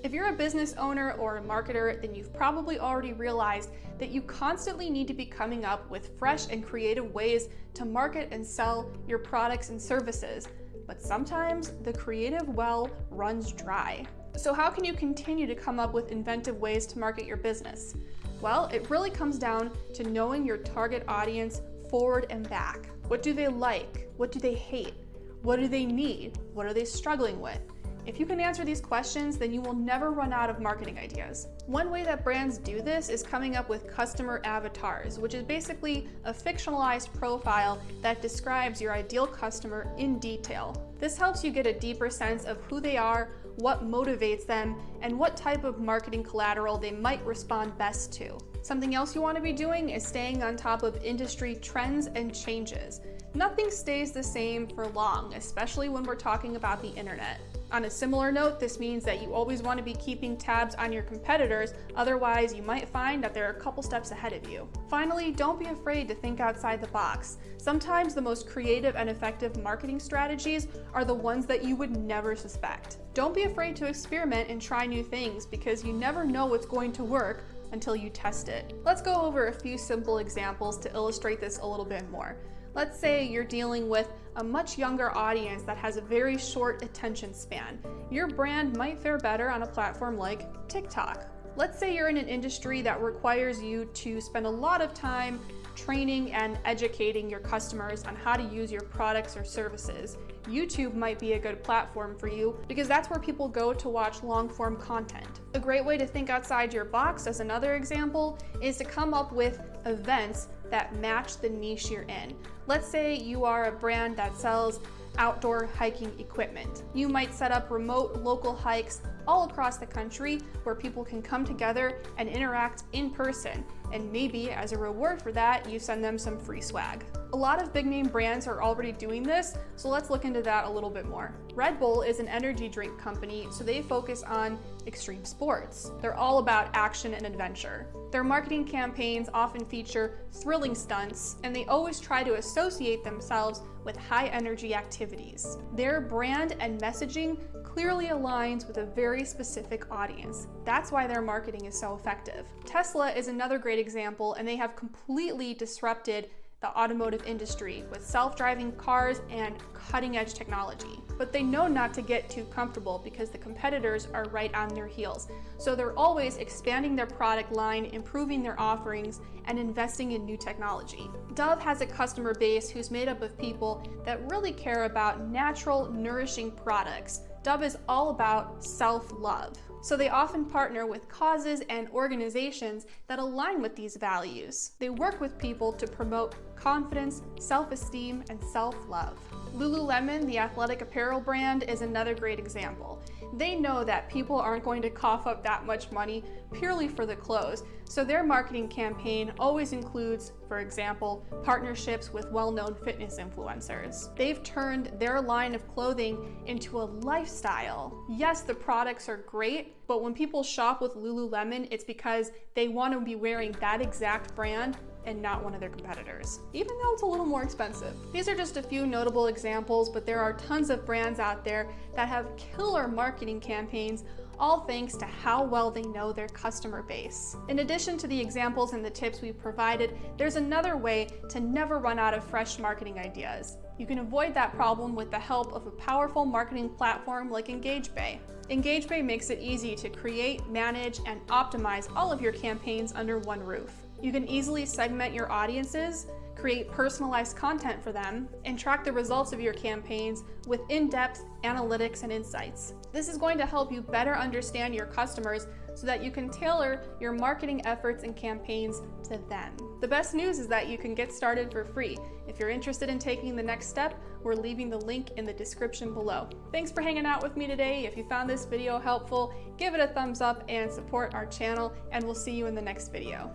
If you're a business owner or a marketer, then you've probably already realized that you constantly need to be coming up with fresh and creative ways to market and sell your products and services. But sometimes the creative well runs dry. So how can you continue to come up with inventive ways to market your business? Well, it really comes down to knowing your target audience forward and back. What do they like? What do they hate? What do they need? What are they struggling with? If you can answer these questions, then you will never run out of marketing ideas. One way that brands do this is coming up with customer avatars, which is basically a fictionalized profile that describes your ideal customer in detail. This helps you get a deeper sense of who they are, what motivates them, and what type of marketing collateral they might respond best to. Something else you want to be doing is staying on top of industry trends and changes. Nothing stays the same for long, especially when we're talking about the internet. On a similar note, this means that you always want to be keeping tabs on your competitors, otherwise you might find that they're a couple steps ahead of you. Finally, don't be afraid to think outside the box. Sometimes the most creative and effective marketing strategies are the ones that you would never suspect. Don't be afraid to experiment and try new things, because you never know what's going to work until you test it. Let's go over a few simple examples to illustrate this a little bit more. Let's say you're dealing with a much younger audience that has a very short attention span. Your brand might fare better on a platform like TikTok. Let's say you're in an industry that requires you to spend a lot of time training and educating your customers on how to use your products or services. YouTube might be a good platform for you because that's where people go to watch long-form content. A great way to think outside your box, as another example, is to come up with events that match the niche you're in. Let's say you are a brand that sells outdoor hiking equipment. You might set up remote local hikes all across the country where people can come together and interact in person, and maybe as a reward for that, you send them some free swag. A lot of big name brands are already doing this, so let's look into that a little bit more. Red Bull is an energy drink company, so they focus on extreme sports. They're all about action and adventure. Their marketing campaigns often feature thrilling stunts, and they always try to associate themselves with high energy activities. Their brand and messaging clearly aligns with a very specific audience. That's why their marketing is so effective. Tesla is another great example, and they have completely disrupted the automotive industry with self-driving cars and cutting-edge technology. But they know not to get too comfortable because the competitors are right on their heels. So they're always expanding their product line, improving their offerings, and investing in new technology. Dove has a customer base who's made up of people that really care about natural, nourishing products. Dove is all about self-love. So they often partner with causes and organizations that align with these values. They work with people to promote confidence, self-esteem, and self-love. Lululemon, the athletic apparel brand, is another great example. They know that people aren't going to cough up that much money purely for the clothes, so their marketing campaign always includes, for example, partnerships with well-known fitness influencers. They've turned their line of clothing into a lifestyle. Yes, the products are great, but when people shop with Lululemon, it's because they want to be wearing that exact brand and not one of their competitors, even though it's a little more expensive. These are just a few notable examples, but there are tons of brands out there that have killer marketing campaigns, all thanks to how well they know their customer base. In addition to the examples and the tips we've provided, there's another way to never run out of fresh marketing ideas. You can avoid that problem with the help of a powerful marketing platform like EngageBay. EngageBay makes it easy to create, manage, and optimize all of your campaigns under one roof. You can easily segment your audiences, create personalized content for them, and track the results of your campaigns with in-depth analytics and insights. This is going to help you better understand your customers so that you can tailor your marketing efforts and campaigns to them. The best news is that you can get started for free. If you're interested in taking the next step, we're leaving the link in the description below. Thanks for hanging out with me today. If you found this video helpful, give it a thumbs up and support our channel, and we'll see you in the next video.